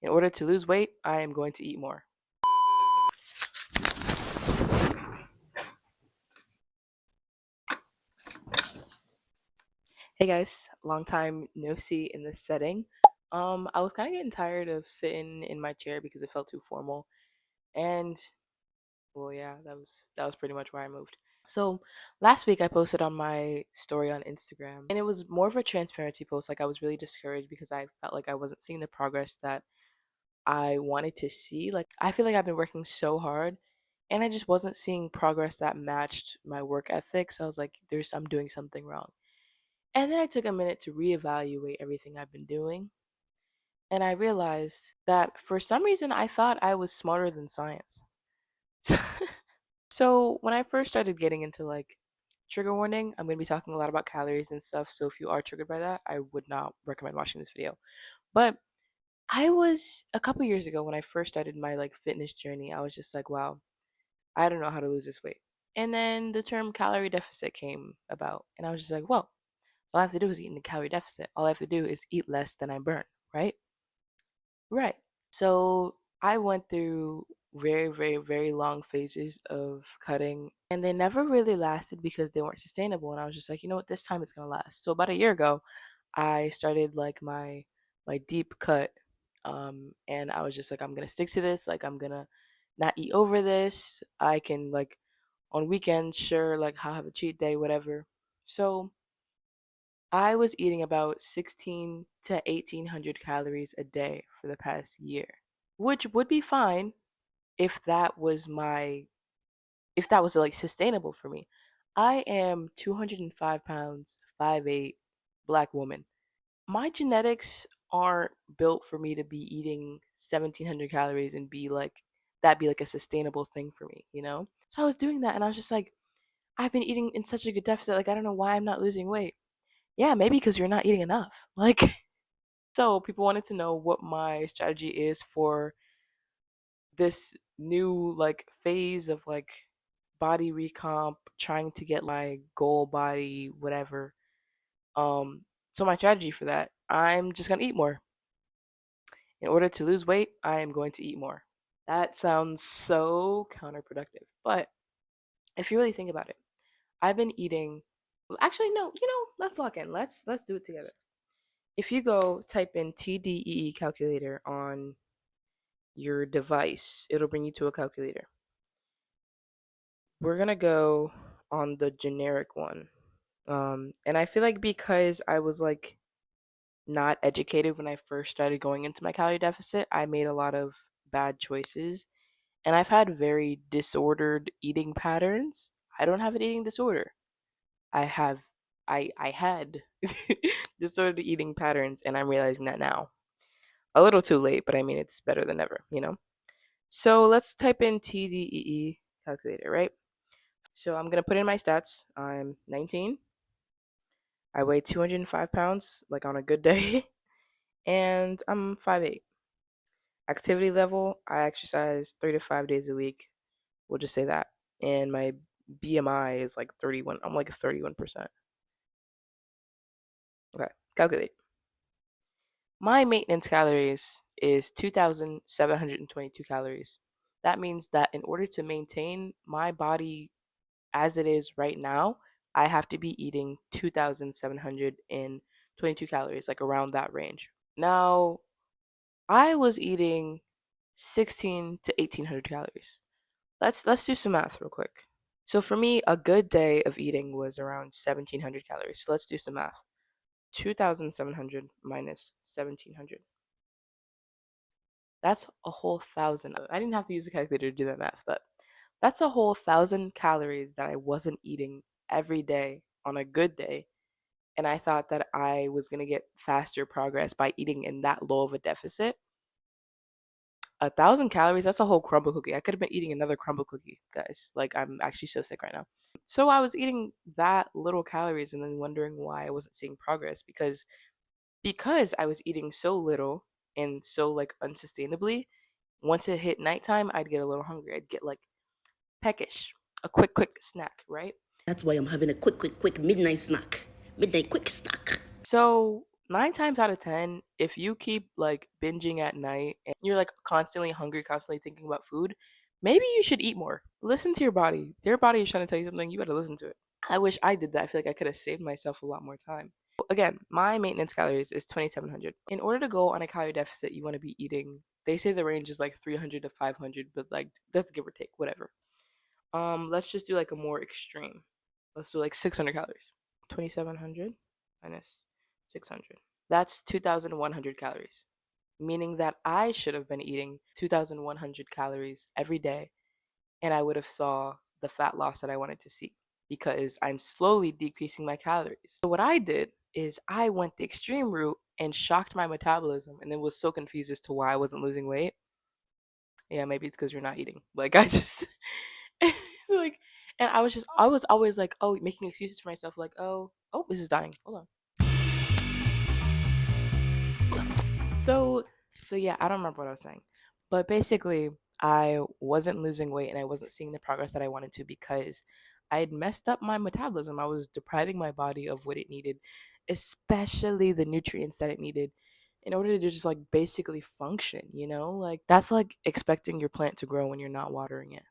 In order to lose weight, I am going to eat more. Hey guys, long time no see in this setting. I was kind of getting tired of sitting in my chair because it felt too formal, and well, yeah, that was pretty much why I moved. So last week I posted on my story on Instagram, and it was more of a transparency post. Like I was really discouraged because I felt like I wasn't seeing the progress that I wanted to see. Like I feel like I've been working so hard, and I just wasn't seeing progress that matched my work ethic. So I was like, I'm doing something wrong. And then I took a minute to reevaluate everything I've been doing. And I realized that for some reason I thought I was smarter than science. So when I first started getting into like trigger warning, I'm going to be talking a lot about calories and stuff. So if you are triggered by that, I would not recommend watching this video. But I was a couple years ago when I first started my like fitness journey, I was just like, wow, I don't know how to lose this weight. And then the term calorie deficit came about. And I was just like, well, all I have to do is eat in the calorie deficit. All I have to do is eat less than I burn, right? Right. So I went through very, very, very long phases of cutting, and they never really lasted because they weren't sustainable. And I was just like, you know what, this time it's gonna last. So about a year ago, I started like my deep cut, and I was just like, I'm gonna stick to this. Like I'm gonna not eat over this. I can like on weekends, sure, like I'll have a cheat day, whatever. So I was eating about 16 to 1800 calories a day for the past year, which would be fine if that was like sustainable for me. I am 205 pounds, 5'8", black woman. My genetics aren't built for me to be eating 1700 calories and be like a sustainable thing for me, you know? So I was doing that and I was just like, I've been eating in such a good deficit. Like, I don't know why I'm not losing weight. Yeah, maybe because you're not eating enough. Like, so people wanted to know what my strategy is for this new like phase of like body recomp, trying to get my goal body, whatever. So my strategy for that, I'm just gonna eat more. In order to lose weight, I am going to eat more. That sounds so counterproductive. But if you really think about it, I've been eating well, actually no, let's lock in. Let's do it together. If you go type in TDEE calculator on your device, it'll bring you to a calculator. We're gonna go on the generic one. And I feel like because I was like not educated when I first started going into my calorie deficit, I made a lot of bad choices. And I've had very disordered eating patterns. I don't have an eating disorder. I have I had disordered eating patterns and I'm realizing that now. A little too late, but I mean it's better than never, you know? So let's type in TDEE calculator, right? So I'm gonna put in my stats. I'm 19. I weigh 205 pounds, like on a good day, and I'm 5'8". Activity level, I exercise 3 to 5 days a week. We'll just say that. And my BMI is like 31. I'm like 31%. Okay, calculate. My maintenance calories is 2,722 calories. That means that in order to maintain my body as it is right now, I have to be eating 2,722 calories, like around that range. Now, I was eating 16 to 1,800 calories. Let's do some math real quick. So for me, a good day of eating was around 1,700 calories. So let's do some math. 2,700 minus 1,700. That's a whole thousand. I didn't have to use a calculator to do that math, but that's a whole 1,000 calories that I wasn't eating every day on a good day. And I thought that I was going to get faster progress by eating in that low of a deficit. 1,000 calories, that's a whole crumble cookie. I could have been eating another crumble cookie, guys. Like, I'm actually so sick right now. So I was eating that little calories and then wondering why I wasn't seeing progress because I was eating so little and so like unsustainably. Once it hit nighttime, I'd get a little hungry. I'd get like peckish, a quick snack, right? That's why I'm having a quick midnight snack. Midnight quick snack. So nine times out of 10, if you keep like binging at night and you're like constantly hungry, constantly thinking about food, maybe you should eat more. Listen to your body. Your body is trying to tell you something. You better listen to it. I wish I did that. I feel like I could have saved myself a lot more time. Again, my maintenance calories is 2,700. In order to go on a calorie deficit, you want to be eating. They say the range is like 300 to 500, but like let's give or take, whatever. Let's just do like a more extreme. Let's do like 600 calories. 2,700 minus 600. That's 2,100 calories, meaning that I should have been eating 2,100 calories every day, and I would have saw the fat loss that I wanted to see because I'm slowly decreasing my calories. So what I did is I went the extreme route and shocked my metabolism, and then was so confused as to why I wasn't losing weight. Yeah, maybe it's because you're not eating. Like I just like, and I was always like, oh, making excuses for myself, like, oh, this is dying. Hold on. So yeah, I don't remember what I was saying, but basically, I wasn't losing weight and I wasn't seeing the progress that I wanted to because I had messed up my metabolism. I was depriving my body of what it needed, especially the nutrients that it needed in order to just like basically function, you know? Like that's like expecting your plant to grow when you're not watering it.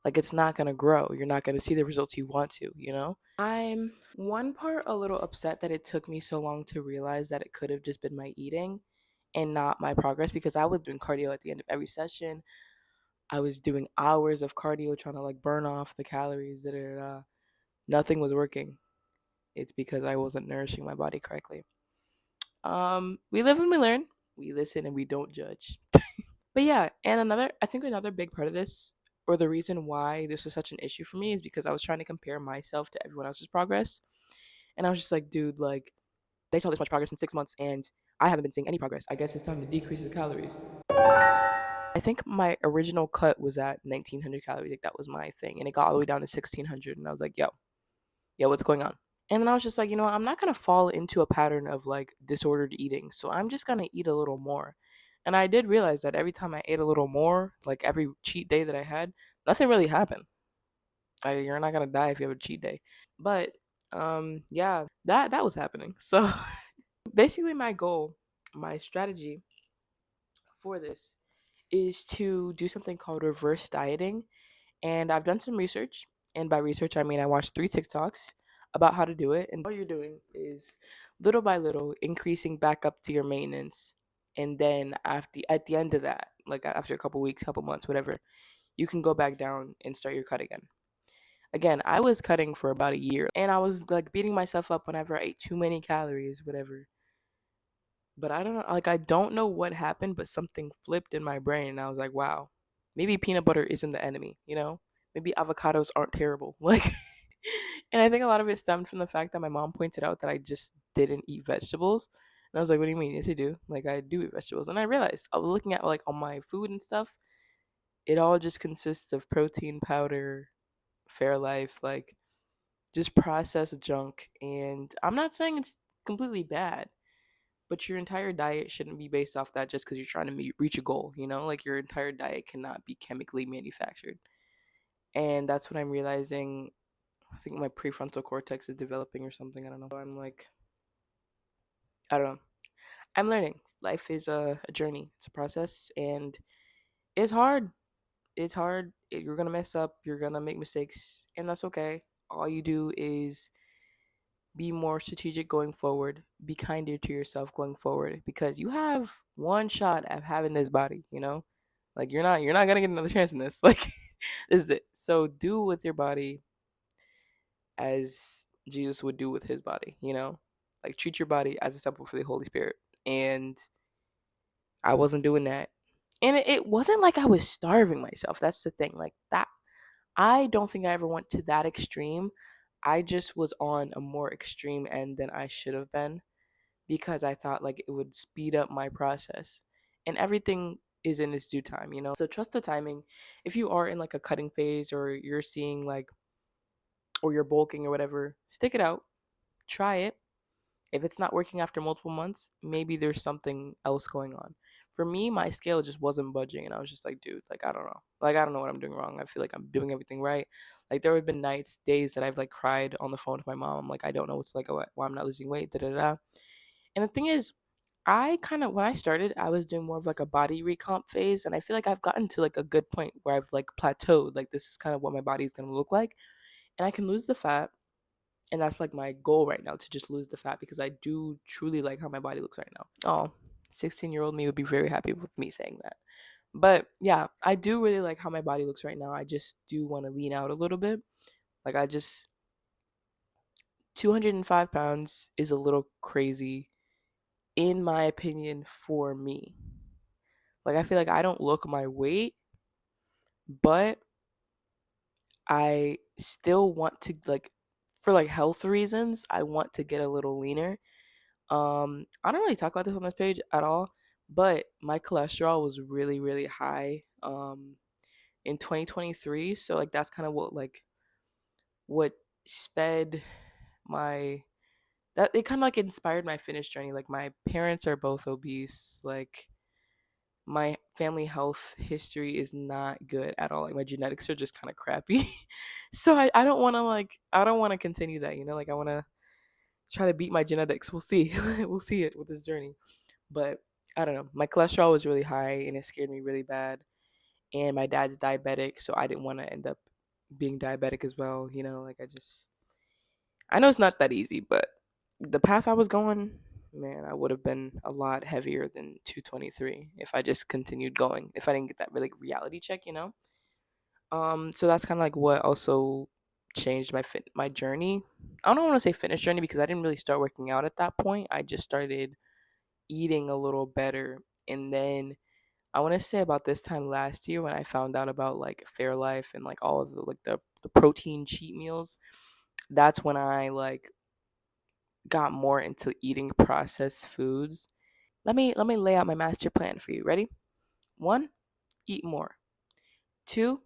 Like it's not going to grow. You're not going to see the results you want to, you know? I'm one part a little upset that it took me so long to realize that it could have just been my eating and not my progress because I was doing cardio at the end of every session. I was doing hours of cardio trying to like burn off the calories. Da, da, da. Nothing was working. It's because I wasn't nourishing my body correctly. We live and we learn. We listen and we don't judge. But yeah, and I think another big part of this, or the reason why this was such an issue for me, is because I was trying to compare myself to everyone else's progress. And I was just like, dude, like, they saw this much progress in 6 months and I haven't been seeing any progress. I guess it's time to decrease the calories. I think my original cut was at 1,900 calories. Like, that was my thing. And it got all the way down to 1,600. And I was like, yo, what's going on? And then I was just like, I'm not going to fall into a pattern of like disordered eating. So I'm just going to eat a little more. And I did realize that every time I ate a little more, like every cheat day that I had, nothing really happened. You're not going to die if you have a cheat day. But yeah, that was happening. So basically my goal, my strategy for this is to do something called reverse dieting. And I've done some research. And by research, I mean I watched 3 TikToks about how to do it. And all you're doing is little by little increasing back up to your maintenance. And then at the end of that, like after a couple weeks, couple months, whatever, you can go back down and start your cut again. Again, I was cutting for about a year and I was like beating myself up whenever I ate too many calories, whatever. But I don't know, like I don't know what happened, but something flipped in my brain and I was like, wow, maybe peanut butter isn't the enemy, you know? Maybe avocados aren't terrible. Like and I think a lot of it stemmed from the fact that my mom pointed out that I just didn't eat vegetables. And I was like, what do you mean? Yes, I do. Like I do eat vegetables. And I realized I was looking at like all my food and stuff. It all just consists of protein powder, Fairlife, like just processed junk. And I'm not saying it's completely bad, but your entire diet shouldn't be based off that just because you're trying to reach a goal, you know? Like your entire diet cannot be chemically manufactured. And that's what I'm realizing. I think my prefrontal cortex is developing or something. I don't know. I'm like, I don't know. I'm learning. Life is a journey, it's a process, and it's hard. It's hard. You're going to mess up, you're going to make mistakes, and that's okay. All you do is be more strategic going forward, be kinder to yourself going forward because you have one shot at having this body, you know? Like you're not going to get another chance in this. Like this is it. So do with your body as Jesus would do with his body, you know? Like treat your body as a temple for the Holy Spirit. And I wasn't doing that. And it wasn't like I was starving myself. That's the thing. Like that I don't think I ever went to that extreme. I just was on a more extreme end than I should have been because I thought like it would speed up my process. And everything is in its due time, you know? So trust the timing. If you are in like a cutting phase or you're seeing like or you're bulking or whatever, stick it out. Try it. If it's not working after multiple months, maybe there's something else going on. For me, my scale just wasn't budging, and I was just like, dude, like I don't know, like I don't know what I'm doing wrong. I feel like I'm doing everything right. Like there have been nights, days that I've like cried on the phone with my mom. I'm like, I don't know what's like why I'm not losing weight. Da da da. And the thing is, I kind of when I started, I was doing more of like a body recomp phase, and I feel like I've gotten to like a good point where I've like plateaued. Like this is kind of what my body is gonna look like, and I can lose the fat, and that's like my goal right now, to just lose the fat, because I do truly like how my body looks right now. Oh, 16-year-old me would be very happy with me saying that. But yeah, I do really like how my body looks right now. I just do want to lean out a little bit. Like, 205 pounds is a little crazy, in my opinion, for me. Like, I feel like I don't look my weight, but I still want to, like, for like health reasons, I want to get a little leaner. I don't really talk about this on this page at all, but my cholesterol was really, really high in 2023. So like that's kind of what sped my that it kind of like inspired my fitness journey. Like my parents are both obese. Like my family health history is not good at all. Like my genetics are just kind of crappy. So I don't want to continue that, like I want to try to beat my genetics. We'll see. We'll see it with this journey. But I don't know. My cholesterol was really high and it scared me really bad. And my dad's diabetic, so I didn't want to end up being diabetic as well. Like I know it's not that easy, but the path I was going, man, I would have been a lot heavier than 223 if I just continued going. If I didn't get that really reality check. So that's kind of like what also changed my journey. I don't want to say fitness journey because I didn't really start working out at that point. I just started eating a little better, and then I want to say about this time last year when I found out about like Fairlife and like all of the protein cheat meals. That's when I like got more into eating processed foods. Let me lay out my master plan for you. Ready? 1, eat more. 2,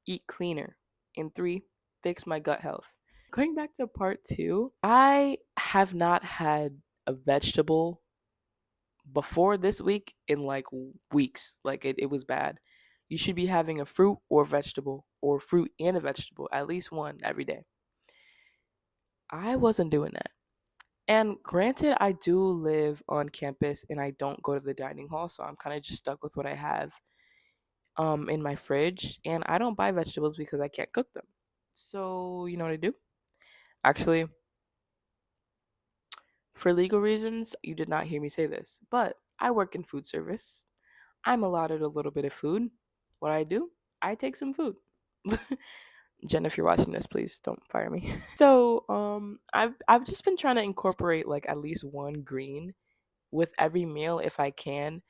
eat cleaner. And 3, fix my gut health. Going back to part 2, I have not had a vegetable before this week in like weeks. Like it was bad. You should be having a fruit or vegetable, or fruit and a vegetable, at least one every day. I wasn't doing that. And granted, I do live on campus and I don't go to the dining hall, so I'm kind of just stuck with what I have in my fridge, and I don't buy vegetables because I can't cook them. So, you know what I do? Actually, for legal reasons, you did not hear me say this, but I work in food service. I'm allotted a little bit of food. What I do? I take some food. Jen, if you're watching this, please don't fire me. So, I've just been trying to incorporate like at least one green with every meal if I can.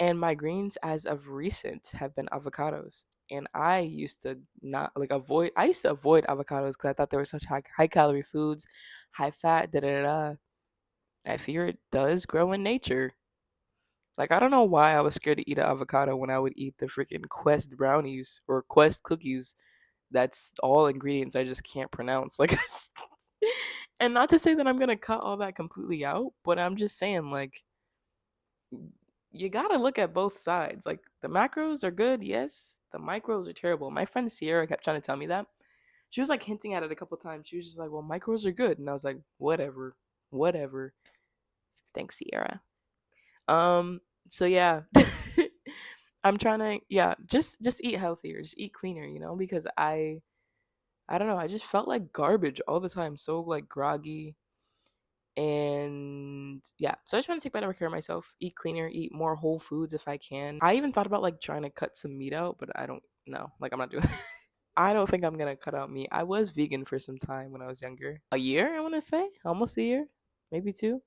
And my greens as of recent have been avocados. And I used to not like avoid I used to avoid avocados because I thought they were such high calorie foods, high fat, da da da. I fear it does grow in nature. Like I don't know why I was scared to eat an avocado when I would eat the freaking Quest brownies or Quest cookies. That's all ingredients I just can't pronounce. Like and not to say that I'm gonna cut all that completely out, but I'm just saying like you gotta look at both sides. Like the macros are good, yes. The micros are terrible. My friend Sierra kept trying to tell me that. She was like hinting at it a couple times. She was just like, "Well, micros are good," and I was like, "Whatever, whatever." Thanks, Sierra. So yeah, I'm trying to just eat healthier, just eat cleaner, because I don't know, I just felt like garbage all the time, so like groggy. And yeah, so I just want to take better care of myself, eat cleaner, eat more whole foods if I can. I even thought about like trying to cut some meat out, but I don't know. Like I'm not doing that. I don't think I'm gonna cut out meat. I was vegan for some time when I was younger. A year, I want to say, almost a year, maybe two,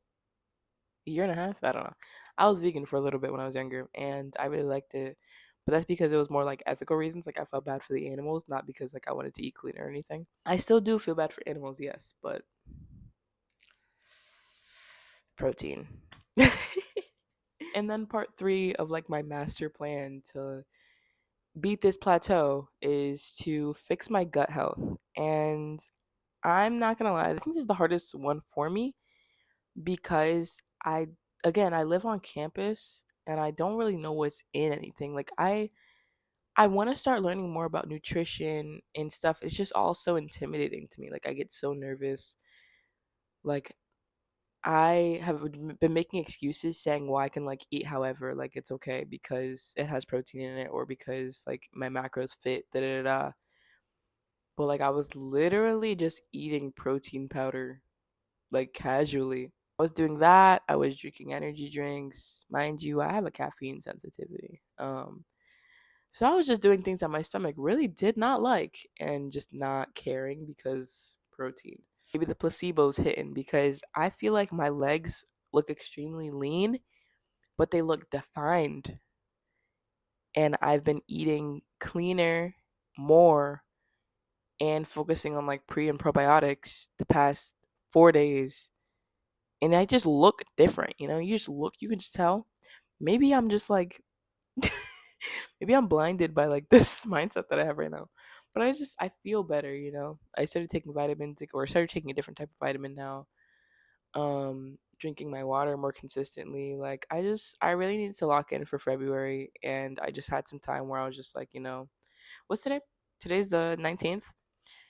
a year and a half. I don't know. I was vegan for a little bit when I was younger, and I really liked it. But that's because it was more like ethical reasons. Like I felt bad for the animals, not because like I wanted to eat clean or anything. I still do feel bad for animals, yes, but protein. And then part 3 of like my master plan to beat this plateau is to fix my gut health. And I'm not gonna lie, I think this is the hardest one for me because I live on campus and I don't really know what's in anything. Like I want to start learning more about nutrition and stuff. It's just all so intimidating to me. Like I get so nervous. Like I have been making excuses saying, well, I can like eat however, like it's okay because it has protein in it or because like my macros fit, da da da. Da. But like I was literally just eating protein powder like casually. I was doing that. I was drinking energy drinks. Mind you, I have a caffeine sensitivity. So I was just doing things that my stomach really did not like and just not caring because protein. Maybe the placebo's hitting because I feel like my legs look extremely lean, but they look defined. And I've been eating cleaner, more, and focusing on like pre and probiotics the past 4 days. And I just look different, you know? You just look, you can just tell. Maybe I'm just like, maybe I'm blinded by like this mindset that I have right now. But I feel better, you know? I started taking vitamins, like, or I started taking a different type of vitamin now. Drinking my water more consistently. Like, I really need to lock in for February. And I just had some time where I was just like, you know, what's today? Today's the 19th.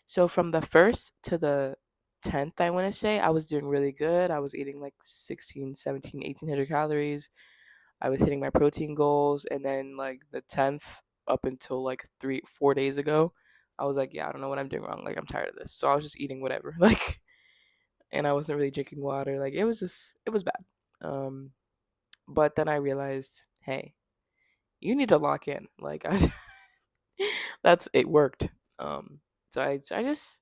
So from the 1st to the 10th, I want to say, I was doing really good. I was eating like 16, 17, 1800 calories. I was hitting my protein goals. And then like the 10th up until like 4 days ago, I was like, yeah, I don't know what I'm doing wrong. Like, I'm tired of this. So I was just eating whatever. Like, and I wasn't really drinking water. Like, it was bad. Um, but then I realized, hey, you need to lock in. Like, it worked. So I just,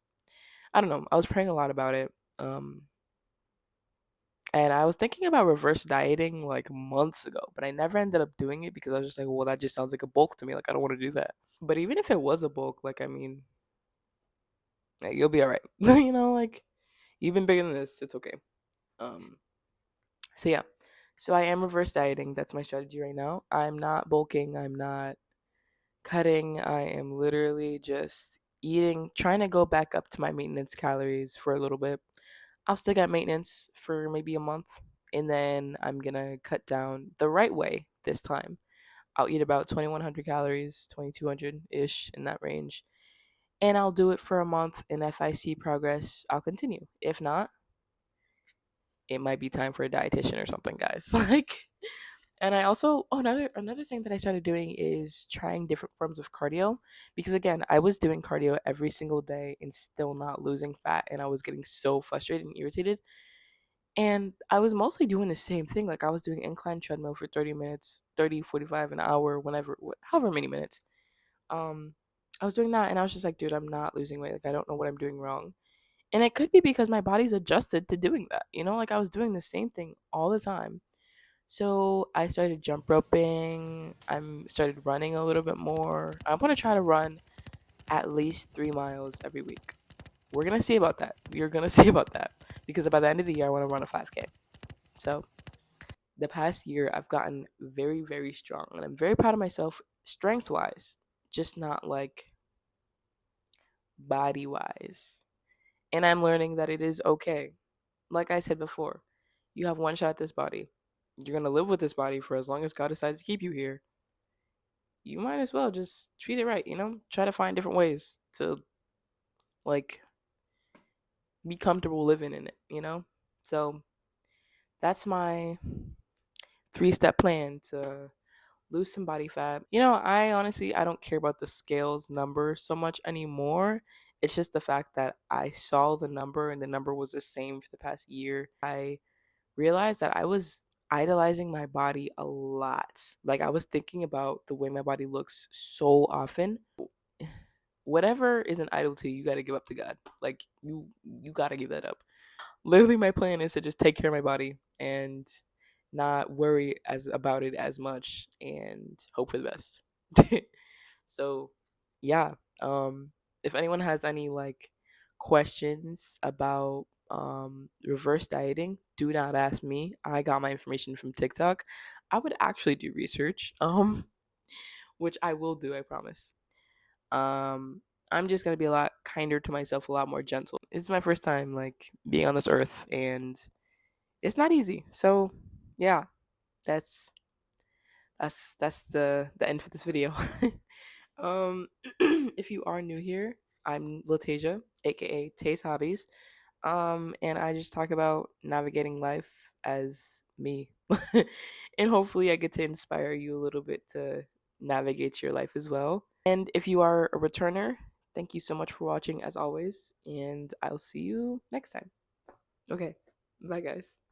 I don't know. I was praying a lot about it. Um, and I was thinking about reverse dieting like months ago, but I never ended up doing it because I was just like, well, that just sounds like a bulk to me. Like, I don't want to do that. But even if it was a bulk, like, I mean, like, you'll be all right. You know, like, you've been bigger than this. It's okay. Um, so yeah. So I am reverse dieting. That's my strategy right now. I'm not bulking. I'm not cutting. I am literally just eating, trying to go back up to my maintenance calories for a little bit. I'll stick at maintenance for maybe a month, and then I'm gonna cut down the right way this time. I'll eat about 2100 calories, 2200 ish in that range, and I'll do it for a month. And if I see progress, I'll continue. If not, it might be time for a dietitian or something, guys. Like, and I also, oh, another thing that I started doing is trying different forms of cardio because again, I was doing cardio every single day and still not losing fat, and I was getting so frustrated and irritated. And I was mostly doing the same thing. Like, I was doing incline treadmill for 30 minutes, 30, 45, an hour, whenever, however many minutes. Um, I was doing that and I was just like, dude, I'm not losing weight. Like, I don't know what I'm doing wrong. And it could be because my body's adjusted to doing that. You know, like I was doing the same thing all the time. So I started jump roping. I'm started running a little bit more. I'm gonna try to run at least 3 miles every week. We're gonna see about that. We're gonna see about that because by the end of the year, I want to run a 5K. So the past year, I've gotten very, very strong, and I'm very proud of myself, strength wise, just not like body wise. And I'm learning that it is okay. Like I said before, you have one shot at this body. You're gonna live with this body for as long as God decides to keep you here. You might as well just treat it right, you know? Try to find different ways to like be comfortable living in it, you know? So that's my 3-step plan to lose some body fat. You know, I honestly I don't care about the scales number so much anymore. It's just the fact that I saw the number and the number was the same for the past year. I realized that I was idolizing my body a lot. Like, I was thinking about the way my body looks so often. Whatever is an idol to you, you got to give up to God. Like, you got to give that up. Literally, my plan is to just take care of my body and not worry as about it as much and hope for the best. So, yeah. If anyone has any like questions about reverse dieting, do not ask me. I got my information from TikTok. I would actually do research, which I will do, I promise. Um, I'm just gonna be a lot kinder to myself, a lot more gentle. This is my first time like being on this earth, and it's not easy. So, yeah, that's that's the end for this video. um, if you are new here, I'm Tasia, aka Taste Hobbies. And I just talk about navigating life as me. And hopefully I get to inspire you a little bit to navigate your life as well. And if you are a returner, thank you so much for watching as always, and I'll see you next time. Okay. Bye guys.